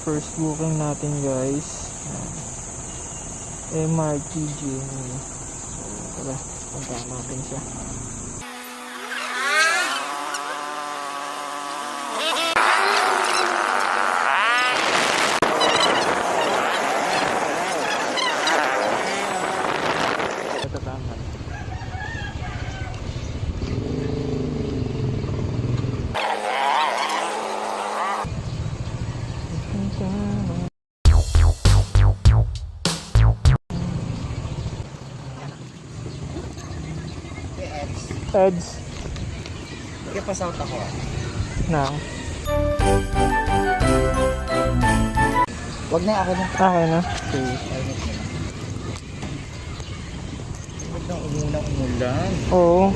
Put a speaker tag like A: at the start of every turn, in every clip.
A: first booking natin guys. MRT Genie. So tara, puntahan natin siya. Ito tama. Eds.
B: Kaya pa-south ako.
A: Na.
B: Wag na ako na.
A: Okay na. Okay.
B: Wag na umulan.
A: Oo.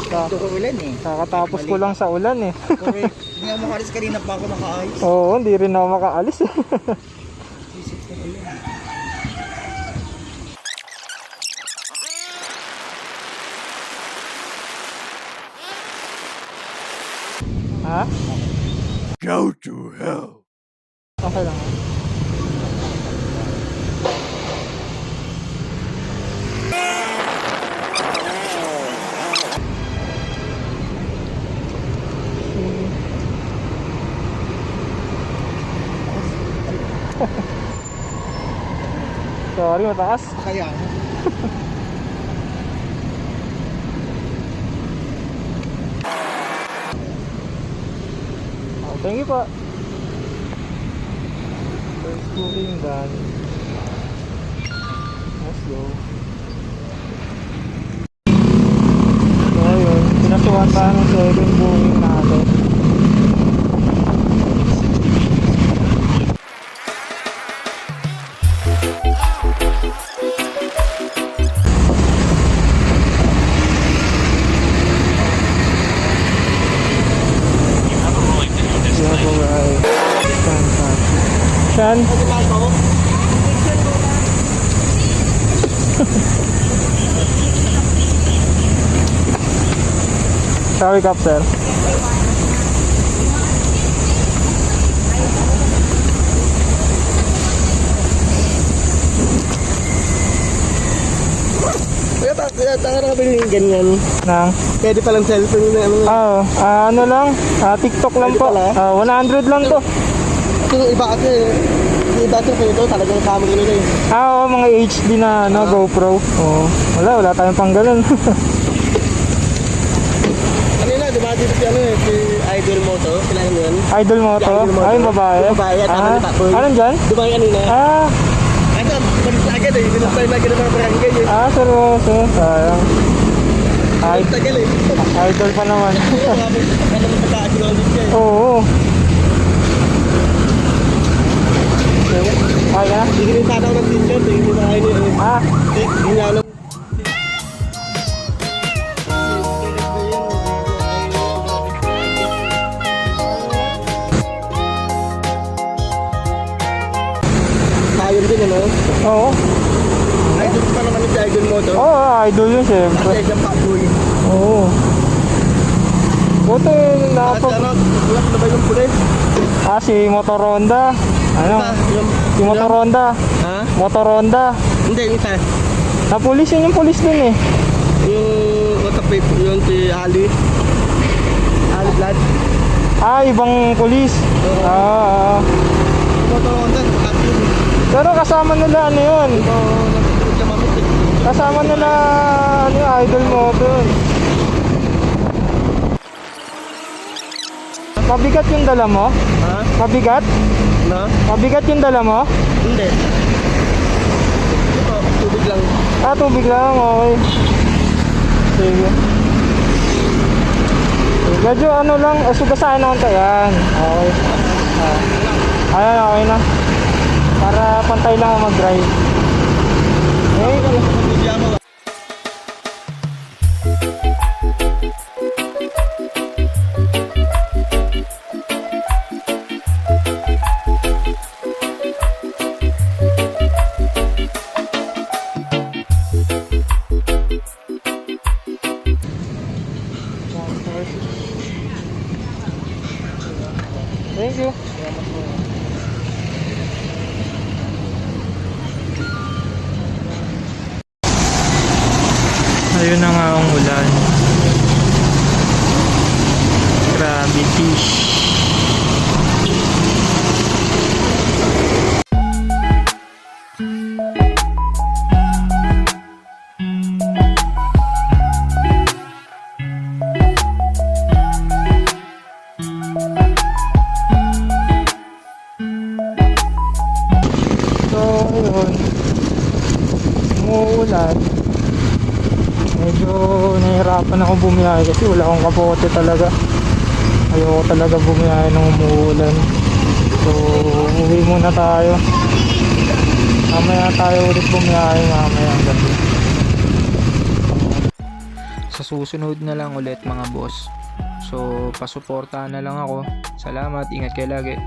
B: Ito ko ulan eh.
A: Kakatapos ko lang sa ulan eh.
B: Correct. Hindi ako makalis kanina pa ako nakaayos.
A: Oo, hindi rin ako makaalis eh.
B: Isip ko ulan.
A: Ha?
C: Go to hell.
A: Okay lang. Sorry, mataas.
B: Kaya nga.
A: Oh, thank you po. First booking done. Let's go. So ayun, pinasuhan pa ng second booking natin. Shan? Sorry, Kap, sir.
B: Kaya taka na kami yung ganyan.
A: Nang?
B: Pwede palang cellphone na ano.
A: Ano lang? TikTok lang po. 100 lang to.
B: Yung iba kasi, yung iba kasi ito talagang camera nila eh.
A: Oo, mga HD na GoPro. Wala tayong pang ganun.
B: Kanina, di ba dito si ano eh, si Idol Moto, kilala mo yun?
A: Idol Moto? Ay, babae.
B: Babae, tama ni Papoy.
A: Anong dyan?
B: Dumayo kanina. Ito, balik na agad eh, binutay na agad ng mga barangay eh.
A: Seryoso. Sayang.
B: Tagal eh.
A: Idol pa naman.
B: Kaya naman pagka-acknowledge ka eh.
A: Oo. Okay na?
B: Hindi rin sana ako ng t-shirt eh, hindi na kayo eh. Hindi nga lang. Sayang din ano?
A: Oo.
B: Idol pa naman si Idol Moto.
A: Oo, idol yun siyempre.
B: Kasi siyang Papoy.
A: Oo. Buti
B: At
A: napag...
B: ano, tulak na ba yung pulis?
A: Si Motoronda. Ano? Si Motoronda.
B: Ha?
A: Motoronda.
B: Hindi, yung isa.
A: Sa pulis yun, yung pulis din eh.
B: Yung watapay, yung si Ali. Ali Vlad.
A: Ibang pulis.
B: Motoronda, Papoy.
A: Pero kasama nila ano yun? Kasama nila ano yung Idol Moto yun. Mabigat yung dala mo?
B: Ha?
A: Mabigat?
B: Na?
A: Mabigat yung dala mo?
B: Hindi. Ito, tubig lang.
A: Tubig lang, okay. Sige. Medyo ano lang, sugasahin na konti yan. Okay. Ayan, okay na. Para pantay lang ako mag-drive. Okay.
B: Hindi ako.
A: Thank you. Ayun na nga ang ulan. Grabe fish. So, ayun. Umuulan. Medyo nahihirapan ako bumiyahe kasi wala akong kapote talaga. Ayoko talaga bumiyahe nung umuulan. So, uwi muna tayo. Mamaya tayo ulit bumiyahe mamaya ang gabi. Sa susunod na lang ulit mga boss. So, pasuportahan na lang ako. Salamat, ingat kayo lagi.